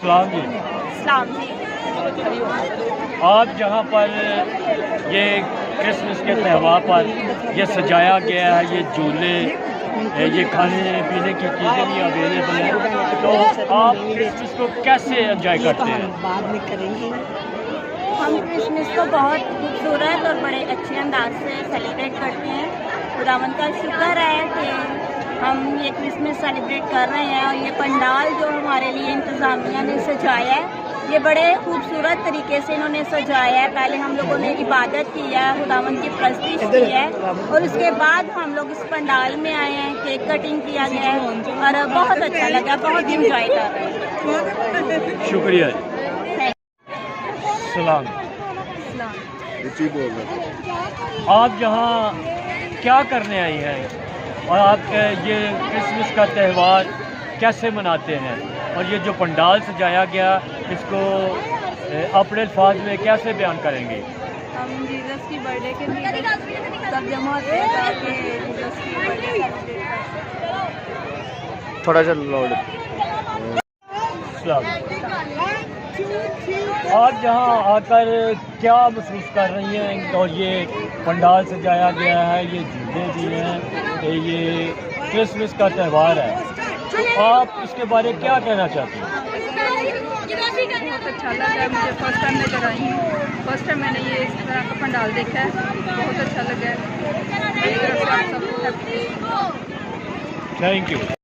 सलाम जी। सलाम जी। आज जहाँ पर ये क्रिसमस के त्यौहार पर ये सजाया गया है, ये झूले, ये खाने पीने की चीज़ें भी अवेलेबल हैं, तो आप क्रिसमस को कैसे एंजॉय करते हैं? बाद में करेंगे। हम क्रिसमस को बहुत खूबसूरत और बड़े अच्छे अंदाज से सेलिब्रेट करते हैं। खुदावंद का शुक्र है कि हम ये क्रिसमस सेलिब्रेट कर रहे हैं और ये पंडाल जो हमारे लिए इंतज़ामिया ने सजाया है, ये बड़े खूबसूरत तरीके से इन्होंने सजाया है। पहले हम लोगों ने इबादत की है, खुदावंद की प्रस्तिश की है और उसके बाद हम लोग इस पंडाल में आए हैं, केक कटिंग किया गया है और बहुत अच्छा लगा, बहुत इंजॉय कर रहे हैं। शुक्रिया जी। सलाम। आप यहाँ क्या करने आई हैं और आप ये क्रिसमस का त्यौहार कैसे मनाते हैं, और ये जो पंडाल सजाया गया इसको अपने अल्फाज में कैसे बयान करेंगे? हम जीसस की बर्थडे के लिए सब जमा होते हैं ताकि जीसस की बर्थडे सेलिब्रेट कर सकें। थोड़ा सा लाउड। आज यहाँ आकर क्या महसूस कर रही हैं? और ये पंडाल सजाया गया है, ये झूले भी हैं, ये क्रिसमस का त्यौहार है, आप इसके बारे में क्या कहना चाहती हैं? बहुत अच्छा लगा, मुझे फर्स्ट टाइम नजर आई हूँ, फर्स्ट टाइम मैंने ये इस तरह का पंडाल देखा है, बहुत अच्छा लगा है। Thank you.